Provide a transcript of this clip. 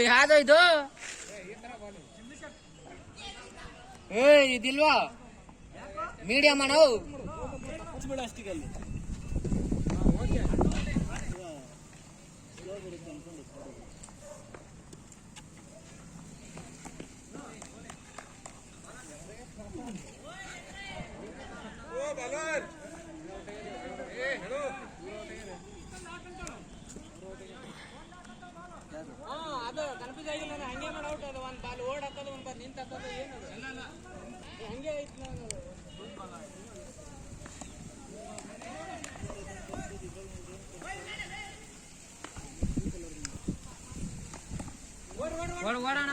ಯಾವ್ದು ಇದು ಇದಿಲ್ವಾ ಮೀಡಿಯಂ ನಾವು ಅಷ್ಟಿಗಲ್ಲಿ ಅದು ಕನ್ಫ್ಯೂಸ್ ಆಗಿಲ್ಲ ನಾನು ಹಂಗೆ ಮಾಡಿ ಔಟ್ ಅದು ಒಂದು ಬಾಲ್ ಓಡ್ ಹಾಕೋದು ಒಂದು ಬಾಲ್ ನಿಂತು ಹಾಕೋದು ಏನದು ಹಂಗೆ ಐತಿ ನಾನು ಓಡೋಣ